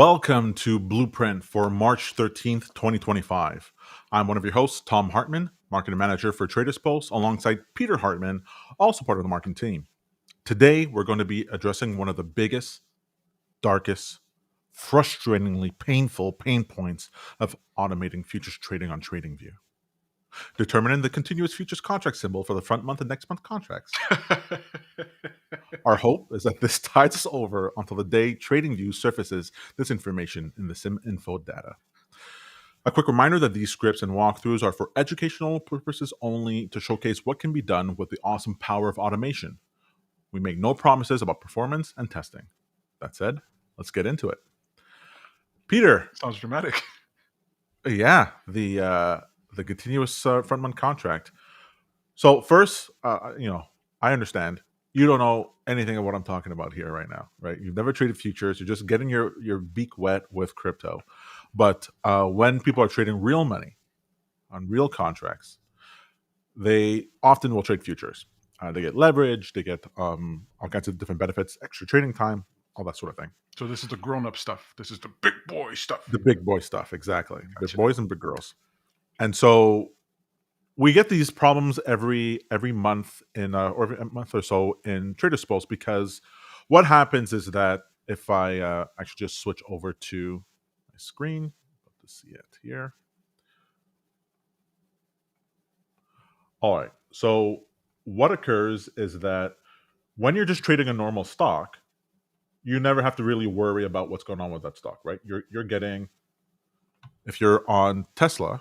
Welcome to Blueprint for March 13th, 2025. I'm one of your hosts, Tom Hartman, Marketing Manager for TradersPost, alongside Peter Hartman, also part of the marketing team. Today, we're going to be addressing one of the biggest, darkest, frustratingly painful pain points of automating futures trading on TradingView. Determining the continuous futures contract symbol for the front month and next month contracts. Our hope is that this tides us over until the day TradingView surfaces this information in the syminfo data. A quick reminder that these scripts and walkthroughs are for educational purposes only to showcase what can be done with the awesome power of automation. We make no promises about performance and testing. That said, let's get into it. Peter. Sounds dramatic. Yeah, the continuous front month contract. So first, I understand you don't know anything of what I'm talking about here right now, right? You've never traded futures. You're just getting your beak wet with crypto. But when people are trading real money on real contracts, they often will trade futures. They get leverage. They get all kinds of different benefits, extra trading time, all that sort of thing. So this is the grown-up stuff. This is the big boy stuff. The big boy stuff, exactly. Gotcha. Big boys and big girls. And so we get these problems every month or every month or so in TradersPost, because what happens is that if I should just switch over to my screen to see it here. All right. So what occurs is that when you're just trading a normal stock, you never have to really worry about what's going on with that stock, right? You're getting, if you're on Tesla,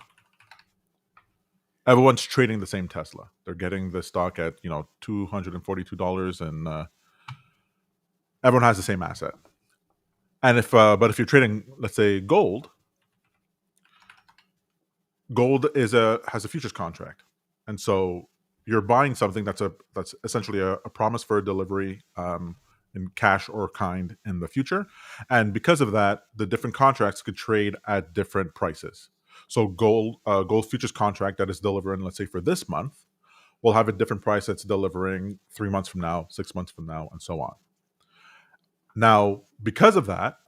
everyone's trading the same Tesla. They're getting the stock at $242, and everyone has the same asset. And but if you're trading, let's say, gold has a futures contract, and so you're buying something that's essentially a promise for a delivery in cash or kind in the future, and because of that, the different contracts could trade at different prices. So gold futures contract that is delivering, let's say, for this month, will have a different price that's delivering 3 months from now, 6 months from now, and so on. Now, because of that,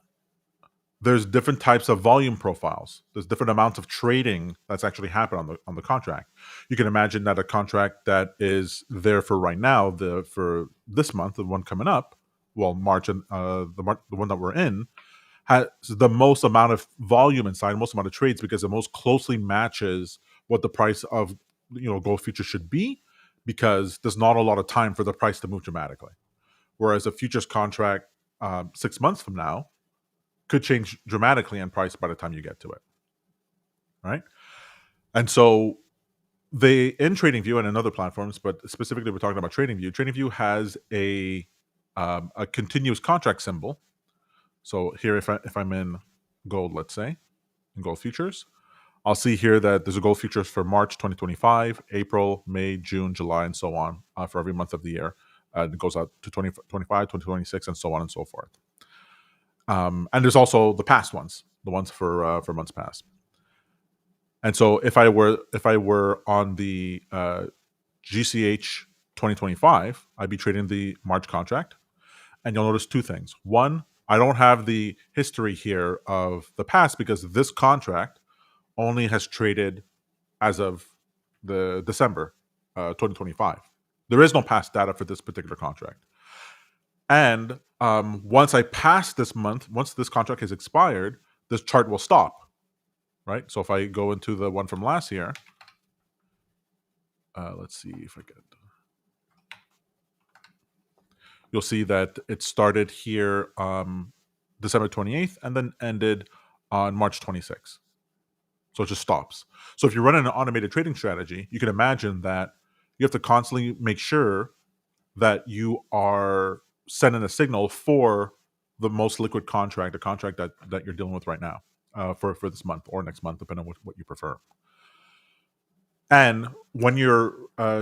there's different types of volume profiles. There's different amounts of trading that's actually happened on the contract. You can imagine that a contract that is there for right now, for this month, the one coming up, well, March, and the one that we're in, has the most amount of volume inside, most amount of trades, because it most closely matches what the price of gold futures should be, because there's not a lot of time for the price to move dramatically. Whereas a futures contract 6 months from now could change dramatically in price by the time you get to it, right? And so in TradingView and in other platforms, but specifically we're talking about TradingView. TradingView has a continuous contract symbol. So here, if I'm in gold, let's say, in gold futures, I'll see here that there's a gold futures for March 2025, April, May, June, July, and so on for every month of the year. It goes out to 2025, 2026, and so on and so forth. And there's also the past ones, the ones for months past. And so if I were on the GCH 2025, I'd be trading the March contract, and you'll notice two things. One, I don't have the history here of the past, because this contract only has traded as of the December 2025. There is no past data for this particular contract. And once I pass this month, once this contract has expired, this chart will stop, right? So if I go into the one from last year, let's see if I get... You'll see that it started here December 28th and then ended on March 26th. So it just stops. So if you're running an automated trading strategy, you can imagine that you have to constantly make sure that you are sending a signal for the most liquid contract, a contract that you're dealing with right now for this month or next month, depending on what you prefer. And when you're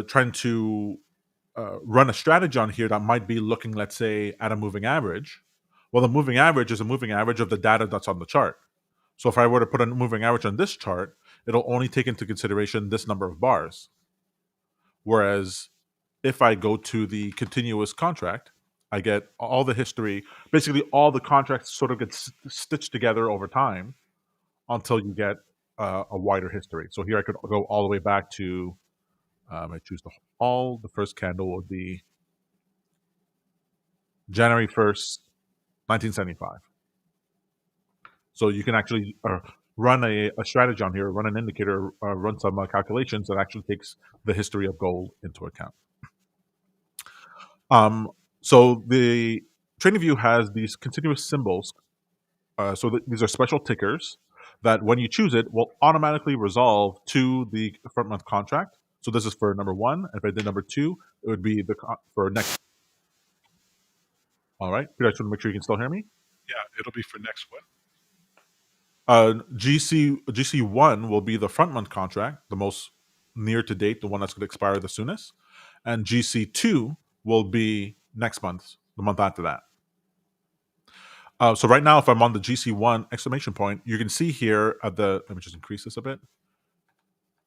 trying to run a strategy on here that might be looking, let's say, at a moving average, well, the moving average is a moving average of the data that's on the chart. So if I were to put a moving average on this chart, it'll only take into consideration this number of bars. Whereas if I go to the continuous contract, I get all the history. Basically, all the contracts sort of get stitched together over time until you get a wider history. So here I could go all the way back to, I choose the first candle would be January 1st, 1975. So you can actually run a strategy on here, run an indicator, run some calculations that actually takes the history of gold into account. So the TradingView has these continuous symbols. These are special tickers that when you choose it will automatically resolve to the front month contract. So this is for number one. If I did number two, it would be for next. All right, Peter, I just want to make sure you can still hear me. Yeah, it'll be for next one. GC1 will be the front month contract, the most near to date, the one that's going to expire the soonest, and GC2 will be next month, the month after that. So right now, if I'm on the GC1 exclamation point, you can see here at the, let me just increase this a bit.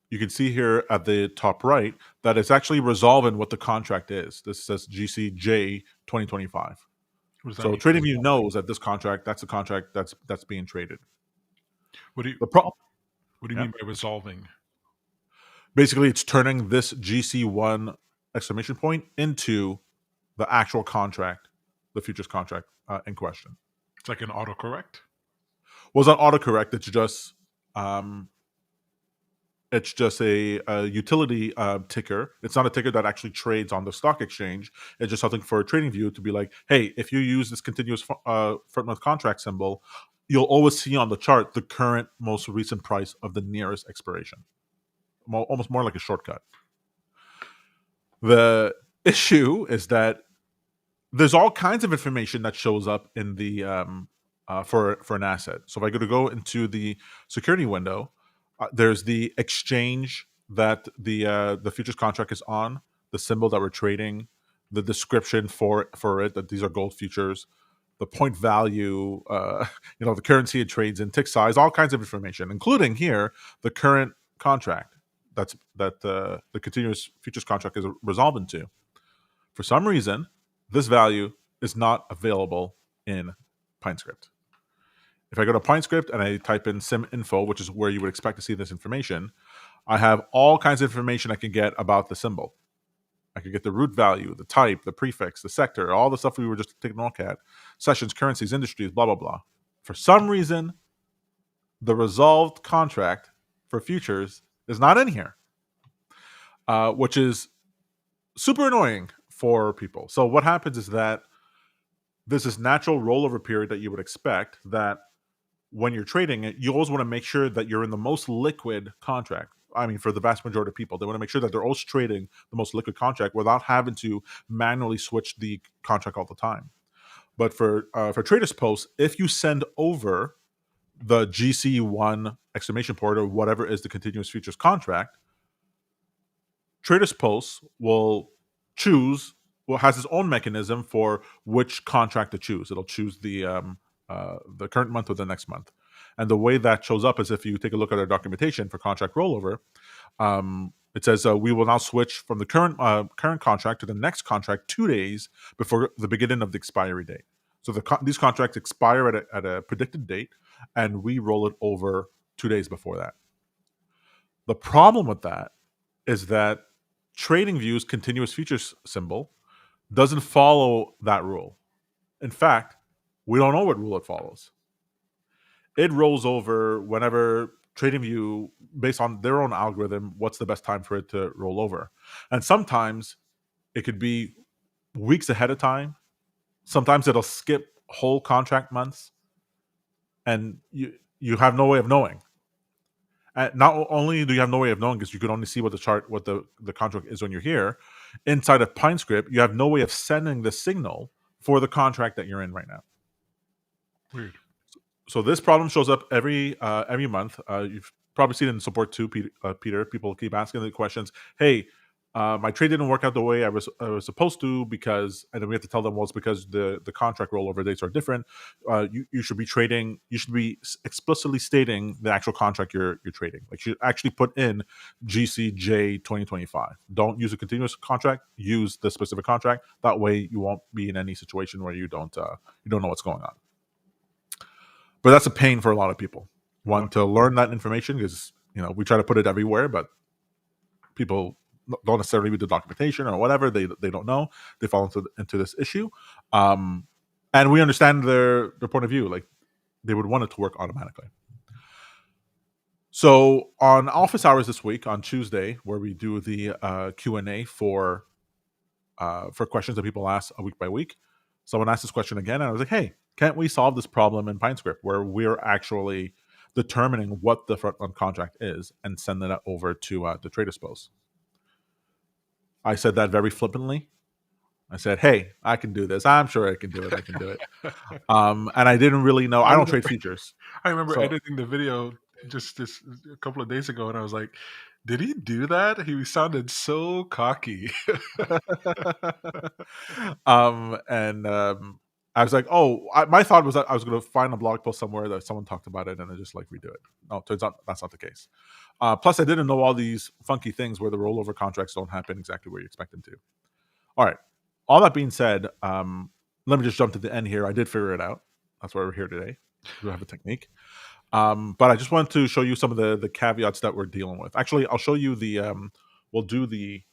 You can see here at the top right that it's actually resolving what the contract is. This says GCJ 2025. So TradingView knows that this contract, that's the contract that's being traded. What do you mean by resolving? Basically, it's turning this GC1 exclamation point into the actual contract, the futures contract in question. It's like an autocorrect? Well, it's not autocorrect. It's just a utility ticker. It's not a ticker that actually trades on the stock exchange. It's just something for TradingView to be like, hey, if you use this continuous front month contract symbol, you'll always see on the chart the current most recent price of the nearest expiration. Almost more like a shortcut. The issue is that there's all kinds of information that shows up in the for an asset. So if I go into the security window, there's the exchange that the futures contract is on, the symbol that we're trading, the description for it that these are gold futures, the point value, the currency it trades in, tick size, all kinds of information, including here the current contract that the continuous futures contract is resolving to. For some reason, this value is not available in PineScript. If I go to PineScript and I type in syminfo, which is where you would expect to see this information, I have all kinds of information I can get about the symbol. I could get the root value, the type, the prefix, the sector, all the stuff we were just taking a look at, sessions, currencies, industries, blah, blah, blah. For some reason, the resolved contract for futures is not in here, which is super annoying for people. So what happens is that there's this natural rollover period that you would expect that when you're trading it, you always want to make sure that you're in the most liquid contract. I mean, for the vast majority of people, they want to make sure that they're always trading the most liquid contract without having to manually switch the contract all the time. But for TradesPost, if you send over the GC1 exclamation point or whatever is the continuous futures contract, TradesPost has its own mechanism for which contract to choose. It'll choose the current month or the next month. And the way that shows up is if you take a look at our documentation for contract rollover, it says we will now switch from the current contract to the next contract 2 days before the beginning of the expiry date. So these contracts expire at a predicted date, and we roll it over 2 days before that. The problem with that is that TradingView's continuous futures symbol doesn't follow that rule. In fact, we don't know what rule it follows. It rolls over whenever TradingView, based on their own algorithm, what's the best time for it to roll over. And sometimes it could be weeks ahead of time. Sometimes it'll skip whole contract months. And you have no way of knowing. Not only do you have no way of knowing because you can only see what the contract is when you're here, inside of PineScript, you have no way of sending the signal for the contract that you're in right now. Weird. So this problem shows up every month. You've probably seen it in support too, Peter. People keep asking the questions. Hey, My trade didn't work out the way I was supposed to, because, and then we have to tell them, well, it's because the contract rollover dates are different. You should be trading. You should be explicitly stating the actual contract you're trading. Like, you should actually put in GCJ 2025. Don't use a continuous contract. Use the specific contract. That way, you won't be in any situation where you don't know what's going on. But that's a pain for a lot of people. One, to learn that information, because we try to put it everywhere, but people don't necessarily read the documentation or whatever. They don't know. They fall into this issue, and we understand their point of view. Like, they would want it to work automatically. So on office hours this week, on Tuesday, where we do the Q&A for questions that people ask week by week, someone asked this question again, and I was like, hey, can't we solve this problem in PineScript where we're actually determining what the front run contract is and sending that over to TradesPost? I said that very flippantly. I said, hey, I can do this. I'm sure I can do it. I can do it. And I didn't really know. I don't trade futures. I remember editing the video just a couple of days ago, and I was like, did he do that? He sounded so cocky. I was like, my thought was that I was going to find a blog post somewhere that someone talked about it and I just redo it. No, turns out that's not the case. Plus, I didn't know all these funky things where the rollover contracts don't happen exactly where you expect them to. All right. All that being said, let me just jump to the end here. I did figure it out. That's why we're here today. We have a technique. But I just wanted to show you some of the caveats that we're dealing with. Actually, I'll show you we'll do the,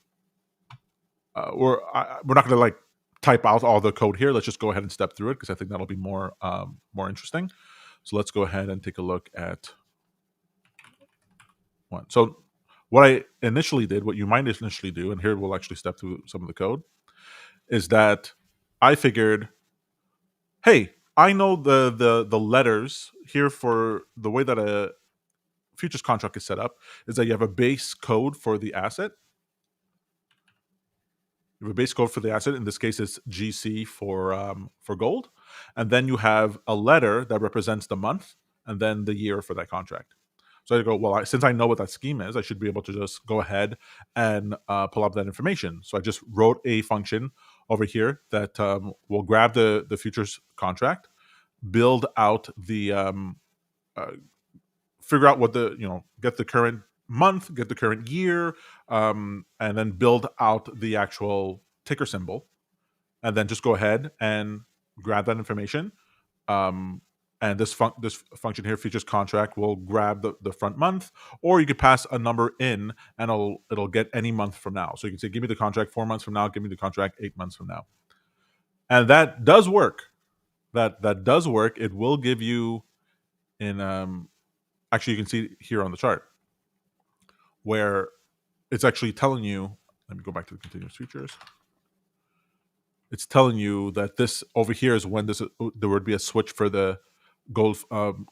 we're not going to type out all the code here. Let's just go ahead and step through it, because I think that'll be more interesting. So let's go ahead and take a look at one. So what I initially did, what you might initially do, and here we'll actually step through some of the code, is that I figured, hey, I know the letters here for the way that a futures contract is set up is that you have a base code for the asset. You have a base code for the asset. In this case, it's GC for gold, and then you have a letter that represents the month, and then the year for that contract. So I go, well, since I know what that scheme is, I should be able to just go ahead and pull up that information. So I just wrote a function over here that will grab the futures contract, build out the figure out what get the current month, get the current year, and then build out the actual ticker symbol, and then just go ahead and grab that information. And this function here, futures contract, will grab the front month, or you could pass a number in, and it'll get any month from now. So you can say, give me the contract 4 months from now, give me the contract 8 months from now, and that does work. That does work. It will give you actually, you can see here on the chart where it's actually telling you. Let me go back to the continuous futures. It's telling you that this over here is when there would be a switch for the gold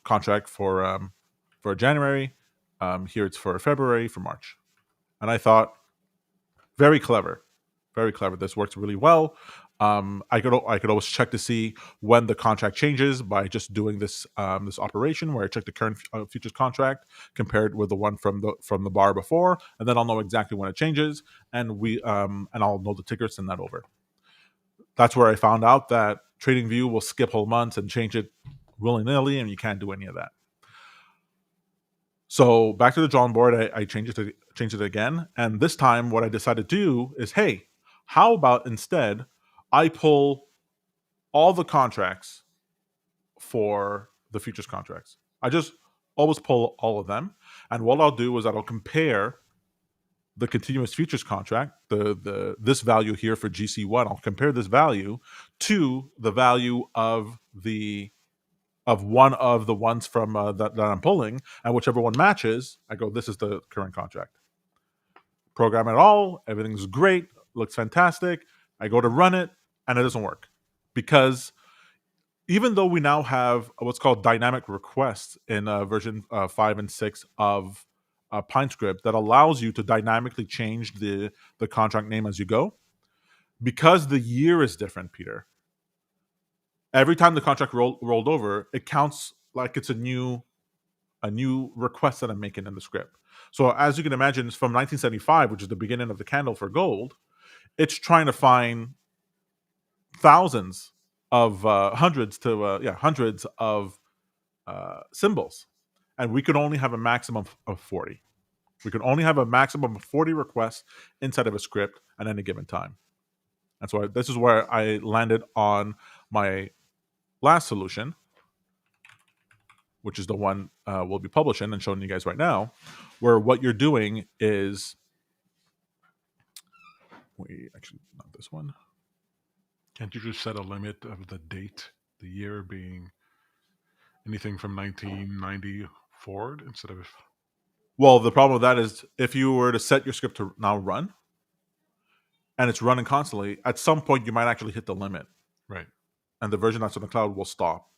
contract for January. Here it's for February, for March. And I thought, very clever, very clever. This works really well. I could always check to see when the contract changes by just doing this operation where I check the current futures contract compared with the one from the bar before, and then I'll know exactly when it changes, and I'll know the ticker, send that over. That's where I found out that TradingView will skip whole months and change it willy-nilly, and you can't do any of that. So back to the drawing board, I changed it again, and this time what I decided to do is, hey, how about instead I pull all the contracts for the futures contracts. I just always pull all of them, and what I'll do is I'll compare the continuous futures contract, this value here for GC1. I'll compare this value to the value of one of the ones from that I'm pulling, and whichever one matches, I go, this is the current contract. Program it all, everything's great, looks fantastic. I go to run it, and it doesn't work, because even though we now have what's called dynamic requests in version 5 and 6 of PineScript that allows you to dynamically change the contract name as you go, because the year is different, Peter, every time the contract rolled over, it counts like it's a new a new request that I'm making in the script. So as you can imagine, it's from 1975, which is the beginning of the candle for gold. It's trying to find thousands of hundreds of symbols, and we could only have a maximum of 40. We could only have a maximum of 40 requests inside of a script at any given time. And so this is where I landed on my last solution, which is the one we'll be publishing and showing you guys right now, where what you're doing is, not this one. Can't you just set a limit of the date, the year being anything from 1990 forward instead of? Well, the problem with that is if you were to set your script to now run, and it's running constantly, at some point you might actually hit the limit. Right. And the version that's on the cloud will stop.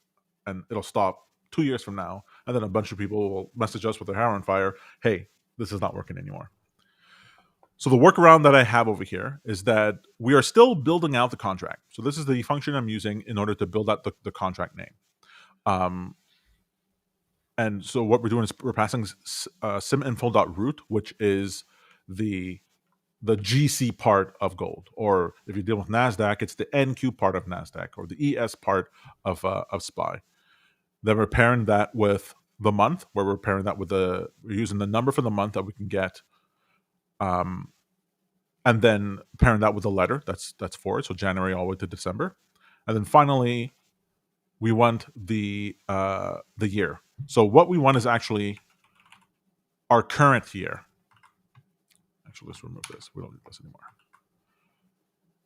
And it'll stop 2 years from now. And then a bunch of people will message us with their hair on fire. Hey, this is not working anymore. So the workaround that I have over here is that we are still building out the contract. So this is the function I'm using in order to build out the contract name. And so what we're doing is we're passing syminfo.root, which is the GC part of gold, or if you deal with NASDAQ, it's the NQ part of NASDAQ, or the ES part of SPY. Then we're pairing that with the month, where we're pairing that with we're using the number for the month that we can get, and then pairing that with the letter that's forward, so January all the way to December, and then finally we want the year. So what we want is actually our current year. Actually, let's remove this. We don't need this anymore.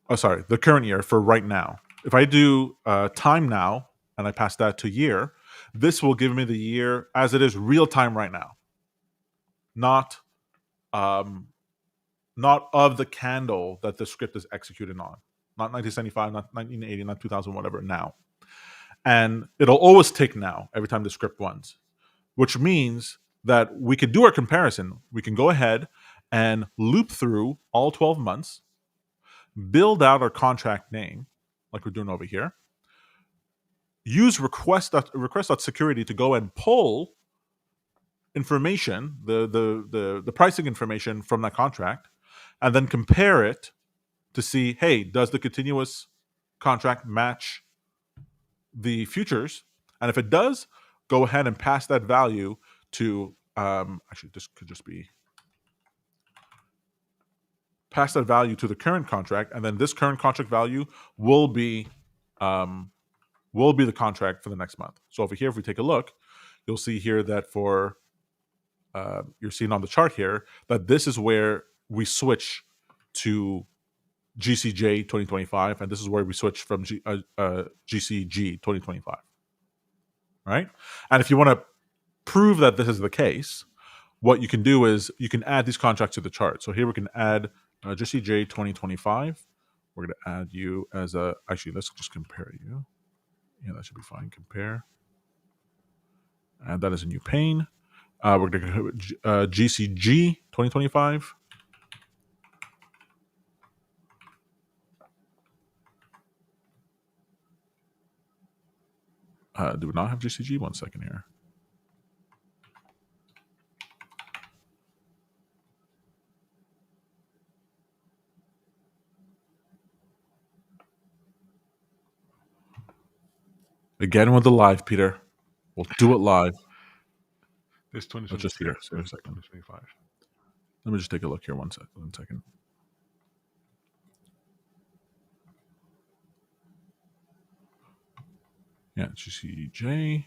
Oh, sorry, the current year for right now. If I do time now and I pass that to year, this will give me the year as it is real time right now, not of the candle that the script is executed on, not 1975, not 1980, not 2000, whatever, now. And it'll always tick now every time the script runs, which means that we could do our comparison. We can go ahead and loop through all 12 months, build out our contract name like we're doing over here, use request.security to go and pull information, the pricing information from that contract, and then compare it to see, hey, does the continuous contract match the futures? And if it does, go ahead and pass that value to actually this could just be pass that value to the current contract, and then this current contract value will be the contract for the next month. So over here, if we take a look, you'll see here that for you're seeing on the chart here that this is where we switch to GCJ 2025, and this is where we switch from GCG 2025. Right? And if you want to prove that this is the case, what you can do is you can add these contracts to the chart. So here we can add GCJ 2025. We're going to add you as actually, let's just compare you. Yeah, that should be fine. Compare. And that is a new pane. We're going to go GCG 2025. Do we not have GCG? 1 second here. Again with the live, Peter. We'll do it live. It's 2026. Just here. So 2025. Let me just take a look here. 1 second. Yeah, GCJ.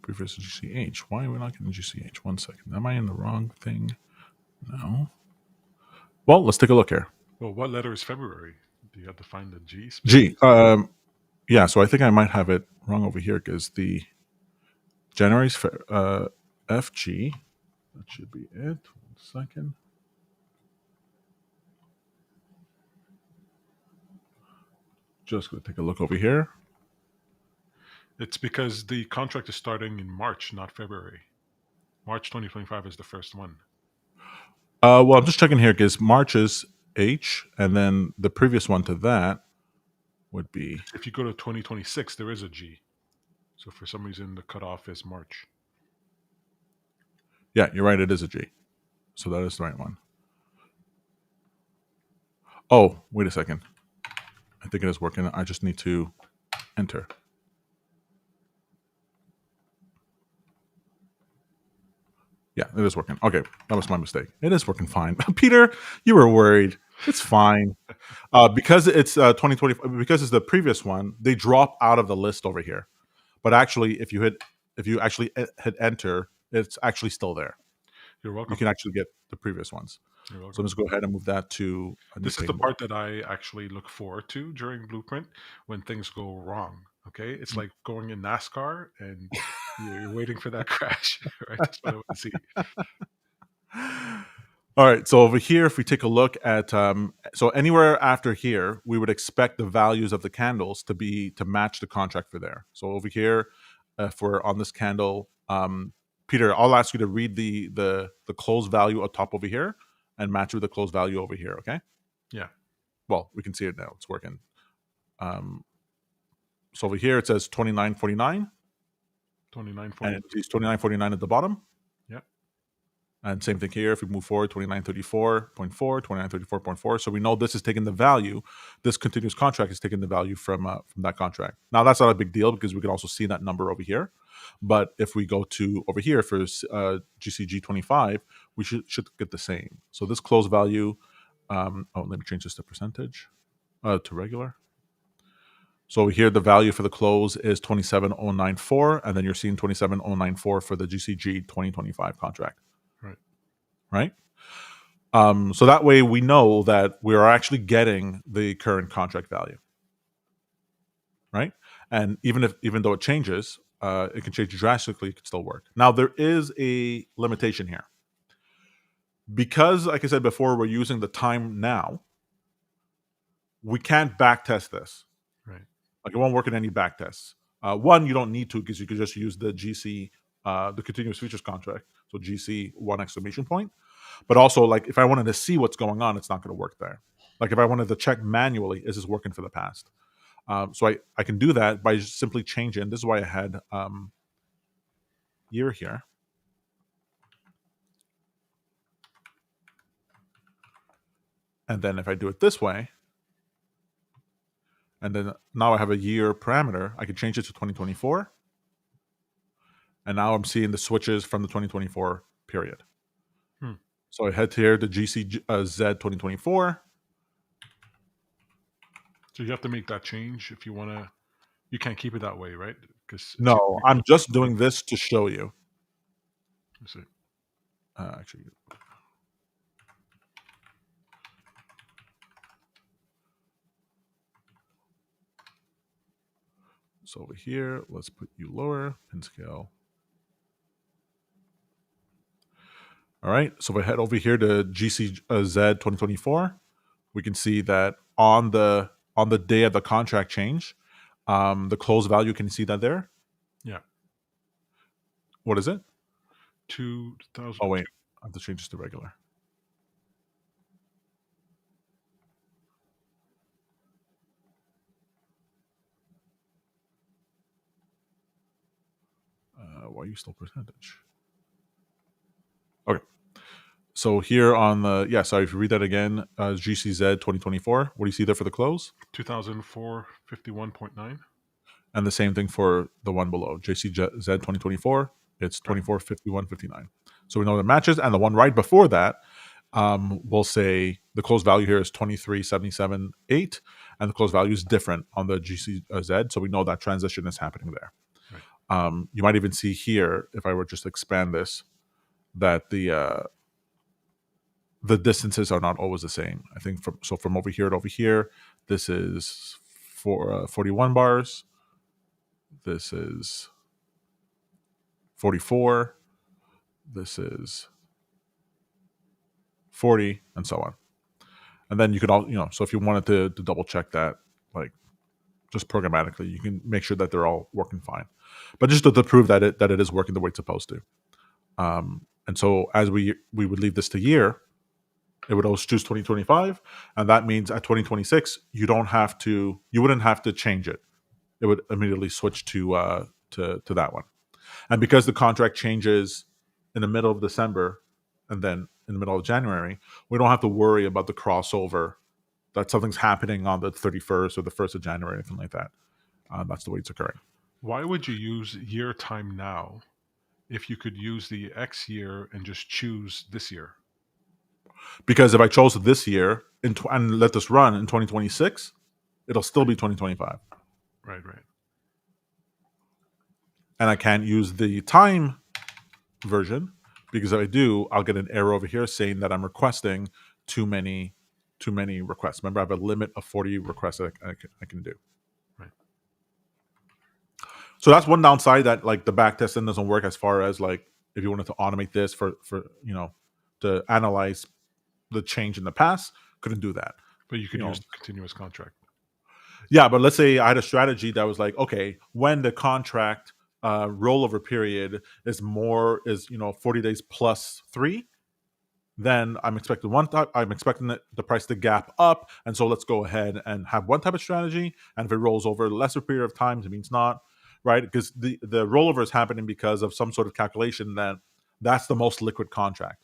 Previous GCH. Why are we not getting GCH? 1 second. Am I in the wrong thing? No. Well, let's take a look here. Well, what letter is February? Do you have to find the G? G. Yeah, so I think I might have it wrong over here because the January's FG. That should be it. 1 second. Just going to take a look over here. It's because the contract is starting in March, not February. March 2025 is the first one. Well, I'm just checking here because March is H, and then the previous one to that would be. If you go to 2026, there is a G. So for some reason, the cutoff is March. Yeah, you're right. It is a G. So that is the right one. Oh, wait a second. I think it is working. I just need to enter. Yeah, it is working. Okay, that was my mistake. It is working fine. Peter, you were worried. It's fine. Because it's 2020, because it's the previous one, they drop out of the list over here. But actually, if you actually hit enter, it's actually still there. You're You welcome. can actually get the previous ones. You're So welcome. let's go ahead and move that to a new This is the trading board. part that I actually look forward to during Blueprint when things go wrong. Okay, it's like going in NASCAR and you're waiting for that crash, right? That's what I want to see. All right. So over here, if we take a look at so anywhere after here, we would expect the values of the candles to match the contract for there. So over here, if we're on this candle, Peter, I'll ask you to read the close value up top over here and match with the close value over here. Okay. Yeah, Well, we can see it now. It's working. So over here it says 29.49, 29.40. and it sees 29.49 at the bottom. Yeah, And same thing here. If we move forward, 2934.4, 2934.4. So we know this is taking the value. This continuous contract is taking the value from that contract. Now that's not a big deal because we can also see that number over here. But if we go to over here for GCG 25, we should get the same. So this close value. Let me change this to percentage to regular. So over here, the value for the close is 27.094, and then you're seeing 27.094 for the GCG 2025 contract. right. Right? So that way we know that we are actually getting the current contract value, right? And even though it changes, it can change drastically. It can still work. Now there is a limitation here because, like I said before, we're using the time now. We can't back test this. Right. Like it won't work in any back tests. One, you don't need to because you could just use the GC, the continuous futures contract. So GC one exclamation point. But also, like if I wanted to see what's going on, it's not going to work there. Like if I wanted to check manually, is this working for the past? So I can do that by just simply changing. This is why I had year here. And then if I do it this way, and then now I have a year parameter, I can change it to 2024. And now I'm seeing the switches from the 2024 period. So I head here to GCZ 2024. So you have to make that change if you want to. You can't keep it that way, right? Because No, I'm just doing this to show you. see. Actually, so over here, let's put you lower, pin scale. All right, so if I head over here to GCZ 2024, we can see that on the day of the contract change, the close value, can you see that there? Yeah. What is it? 2000. Oh, wait, I have to change this to regular. Why are you still percentage? Okay. So here on the, sorry, if you read that again, GCZ 2024, what do you see there for the close? 2004 51.9. And the same thing for the one below, JCZ 2024, it's 24.51.59. So we know the matches, and the one right before that, we'll say the close value here is 23.77.8, and the close value is different on the GCZ, so we know that transition is happening there. Right. You might even see here, if I were just to expand this, that the distances are not always the same. I think from over here to over here, this is for 41 bars. This is 44. This is 40, and so on. And then you could all, so if you wanted to double check that, like just programmatically, you can make sure that they're all working fine. But just to prove that it is working the way it's supposed to. And so as we would leave this to year, It would always choose 2025, and that means at 2026 you wouldn't have to change it. It would immediately switch to that one. And because the contract changes in the middle of December and then in the middle of January, we don't have to worry about the crossover that something's happening on the 31st or the 1st of January, anything like that. That's the way it's occurring. Why would you use year time now if you could use the X year and just choose this year? Because if I chose this year and let this run in 2026, it'll still be 2025. Right, right. And I can't use the time version because if I do, I'll get an error over here saying that I'm requesting too many requests. Remember, I have a limit of 40 requests that I can do. Right. So that's one downside, that like the back testing doesn't work as far as like if you wanted to automate this for to analyze the change in the past, couldn't do that. But you could use the continuous contract. Yeah, but let's say I had a strategy that was like, okay, when the contract rollover period is 40 days plus 3, then I'm expecting the price to gap up, and so let's go ahead and have one type of strategy. And if it rolls over a lesser period of time, it means not, right? Because the rollover is happening because of some sort of calculation that's the most liquid contract.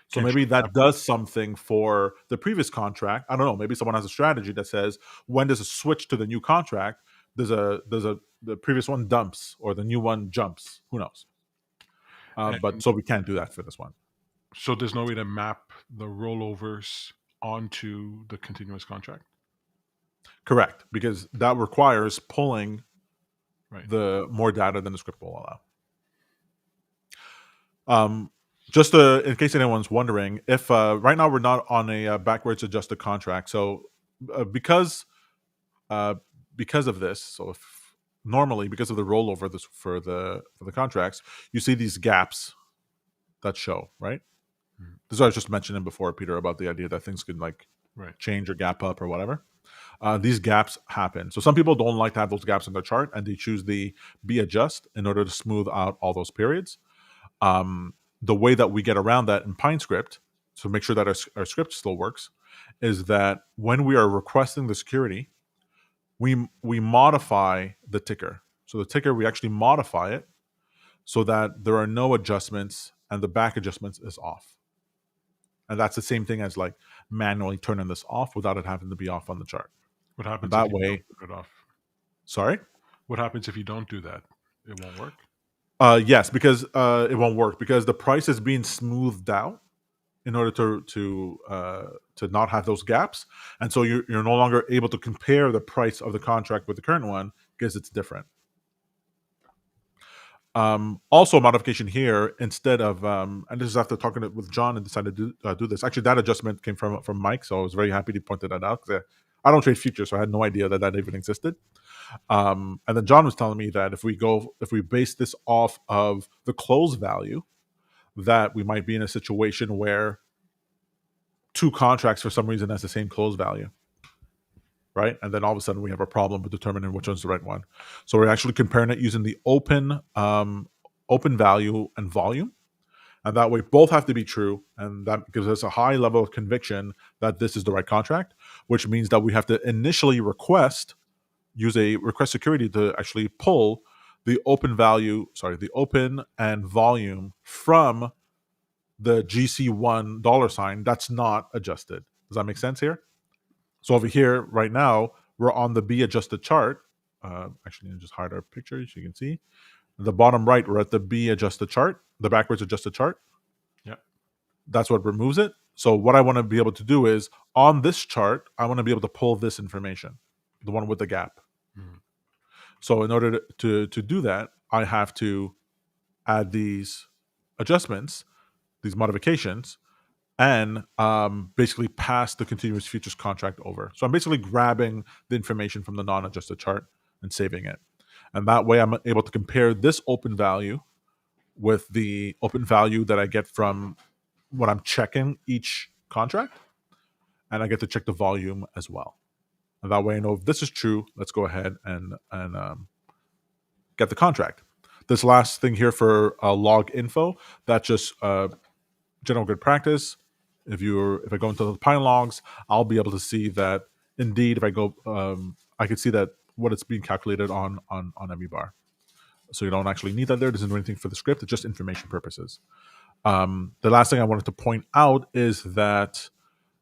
So maybe that does something for the previous contract. I don't know. Maybe someone has a strategy that says when there's a switch to the new contract, the previous one dumps or the new one jumps. Who knows? But so we can't do that for this one. So there's no way to map the rollovers onto the continuous contract? Correct, because that requires pulling Right. the more data than the script will allow. Just in case anyone's wondering, if right now we're not on a backwards adjusted contract, so because of this, so if normally because of the rollover for the contracts, you see these gaps that show, right? Mm-hmm. This is what I was just mentioning before, Peter, about the idea that things can change or gap up or whatever. These gaps happen. So some people don't like to have those gaps in their chart, and they choose the be adjust in order to smooth out all those periods. The way that we get around that in PineScript, to make sure that our script still works, is that when we are requesting the security, we modify the ticker. So the ticker, we actually modify it so that there are no adjustments and the back adjustments is off. And that's the same thing as like manually turning this off without it having to be off on the chart. What happens that if you way? Don't turn it off? Sorry? What happens if you don't do that? It won't work? Yes, because it won't work because the price is being smoothed out in order to not have those gaps, and so you're no longer able to compare the price of the contract with the current one because it's different. Also, a modification here instead of and this is after talking with John and decided to do this. Actually, that adjustment came from Mike, so I was very happy he pointed that out. I don't trade futures, so I had no idea that even existed. And then John was telling me that if we base this off of the close value, that we might be in a situation where two contracts for some reason has the same close value, right? And then all of a sudden we have a problem with determining which one's the right one. So we're actually comparing it using the open value and volume. And that way both have to be true. And that gives us a high level of conviction that this is the right contract, which means that we have to initially use a request security to actually pull the open and volume from the GC1 $ that's not adjusted. Does that make sense here? So over here right now, we're on the B adjusted chart. Actually, let me just hide our picture so you can see. In the bottom right, we're at the B adjusted chart, the backwards adjusted chart. Yeah. That's what removes it. So what I want to be able to do is on this chart, I want to be able to pull this information, the one with the gap. Mm-hmm. So in order to do that, I have to add these adjustments, these modifications, and basically pass the continuous futures contract over. So I'm basically grabbing the information from the non-adjusted chart and saving it. And that way I'm able to compare this open value with the open value that I get from when I'm checking each contract. And I get to check the volume as well. And that way I know if this is true, let's go ahead and get the contract. This last thing here for log info, that's just general good practice. If I go into the pine logs, I'll be able to see that indeed if I go, I can see that what it's being calculated on every bar. So you don't actually need that there. It doesn't do anything for the script. It's just information purposes. The last thing I wanted to point out is that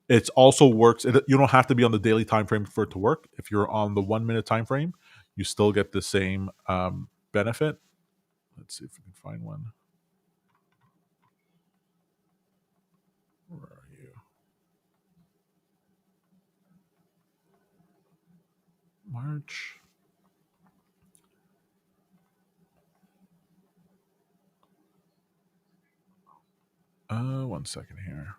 it also works. You don't have to be on the daily time frame for it to work. If you're on the 1 minute time frame, you still get the same benefit. Let's see if we can find one. Where are you? March. 1 second here.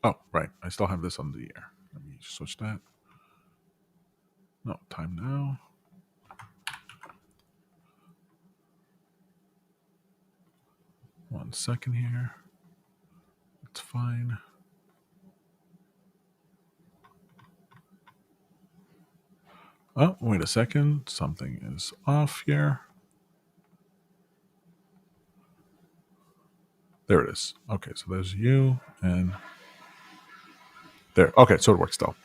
Oh, right. I still have this on the year. Let me switch that. No, time now. One second here. It's fine. Oh, wait a second. Something is off here. There it is. Okay, so there's you and there. Okay, so it works still.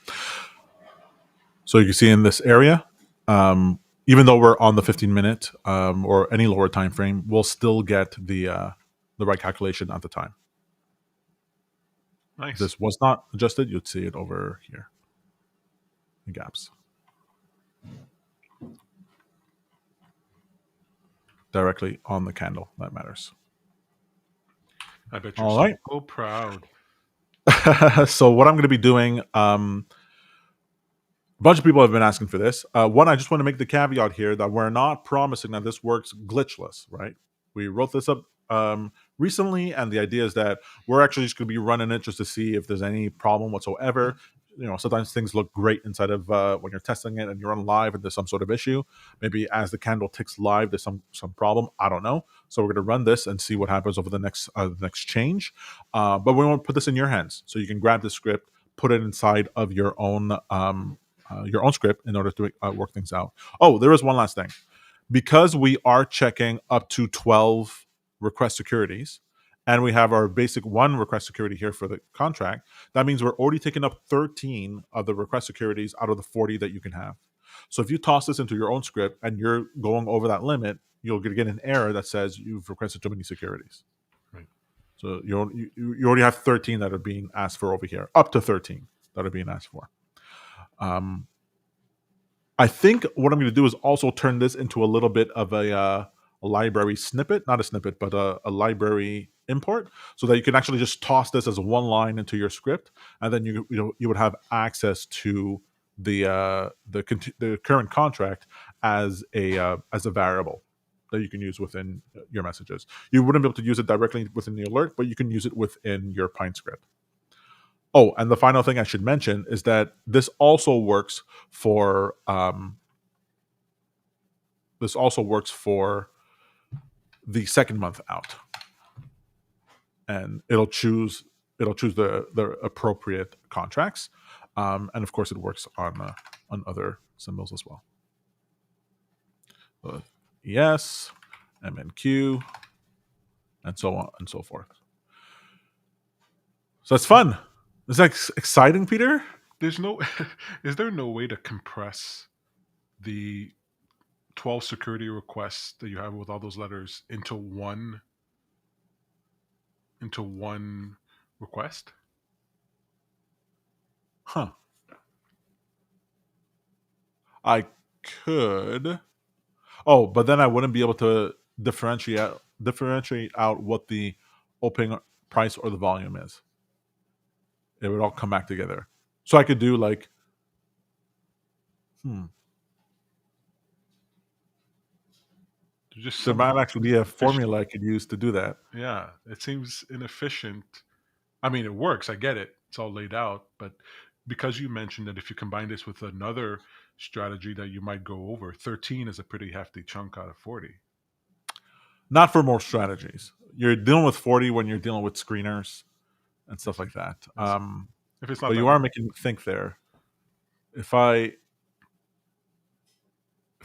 So you can see in this area, even though we're on the 15-minute or any lower time frame, we'll still get the right calculation at the time. Nice. If this was not adjusted, you'd see it over here. The gaps. Directly on the candle. That matters. I bet you're All right. so proud. So what I'm going to be doing, a bunch of people have been asking for this. One, I just want to make the caveat here that we're not promising that this works glitchless, right? We wrote this up recently, and the idea is that we're actually just going to be running it just to see if there's any problem whatsoever. Sometimes things look great inside of when you're testing it and you're on live and there's some sort of issue. Maybe as the candle ticks live, there's some problem. I don't know. So we're going to run this and see what happens over the next change. But we want to put this in your hands, so you can grab the script, put it inside of your own script in order to work things out. Oh, there is one last thing. Because we are checking up to 12 request securities, and we have our basic one request security here for the contract, that means we're already taking up 13 of the request securities out of the 40 that you can have. So if you toss this into your own script and you're going over that limit, you'll get an error that says you've requested too many securities. Right. So you already have 13 that are being asked for over here, up to 13 that are being asked for. I think what I'm going to do is also turn this into a little bit of a library snippet, not a snippet, but a library import, so that you can actually just toss this as one line into your script, and then you would have access to the current contract as a variable that you can use within your messages. You wouldn't be able to use it directly within the alert, but you can use it within your Pine script. Oh, and the final thing I should mention is that this also works for the second month out, and it'll choose the appropriate contracts, and of course it works on other symbols as well. ES, MNQ, and so on and so forth. So it's fun. Is that exciting, Peter? Is there no way to compress the 12 security requests that you have with all those letters into one request? Huh. I could. Oh, but then I wouldn't be able to differentiate out what the opening price or the volume is. It would all come back together. So I could do like, there might actually be a formula I could use to do that. Yeah, it seems inefficient. I mean, it works. I get it. It's all laid out. But because you mentioned that if you combine this with another strategy that you might go over, 13 is a pretty hefty chunk out of 40. Not for more strategies. You're dealing with 40 when you're dealing with screeners and stuff like that. If it's not, but you are making me think there. If I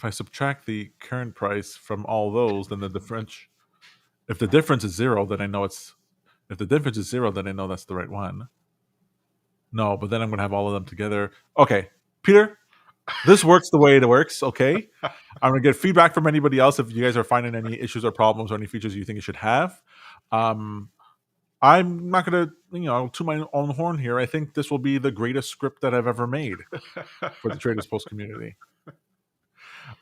subtract the current price from all those, then if the difference is zero, then I know it's If the difference is 0, then I know that's the right one. No, but then I'm going to have all of them together. Okay, Peter, this works the way it works. Okay, I'm going to get feedback from anybody else if you guys are finding any issues or problems or any features you think it should have. I'm not going to, to my own horn here. I think this will be the greatest script that I've ever made for the Traders Post community.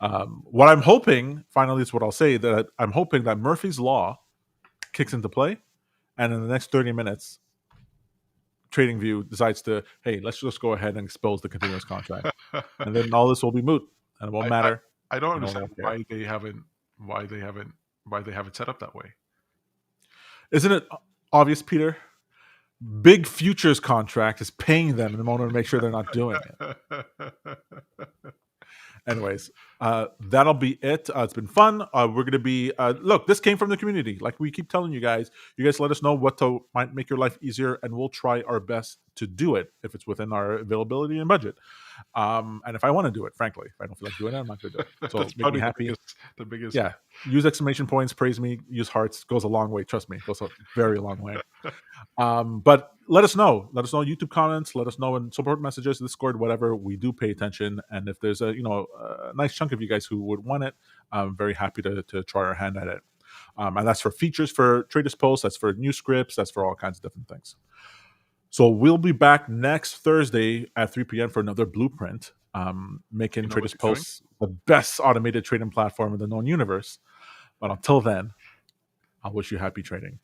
What I'm hoping, finally, is what I'll say, that I'm hoping that Murphy's Law kicks into play, and in the next 30 minutes, TradingView decides to, hey, let's just go ahead and expose the continuous contract, and then all this will be moot, and it won't matter. I don't No one understand will care. why they haven't set up that way. Isn't it obvious, Peter? Big futures contract is paying them in the moment to make sure they're not doing it. Anyways, that'll be it. It's been fun. We're going to be look. This came from the community. Like we keep telling you guys let us know what might make your life easier, and we'll try our best to do it if it's within our availability and budget. And if I want to do it, frankly, if I don't feel like doing it, I'm not going to do it. So That's make me probably happy. the biggest. Yeah, use exclamation points, praise me, use hearts. Goes a long way. Trust me, goes a very long way. But let us know. Let us know YouTube comments. Let us know in support messages, Discord, whatever. We do pay attention, and if there's a nice chunk of you guys who would want it, I'm very happy to try our hand at it. And that's for features for TradesPost. That's for new scripts. That's for all kinds of different things. So we'll be back next Thursday at 3 p.m. for another blueprint, making TradesPost the best automated trading platform in the known universe. But until then, I wish you happy trading.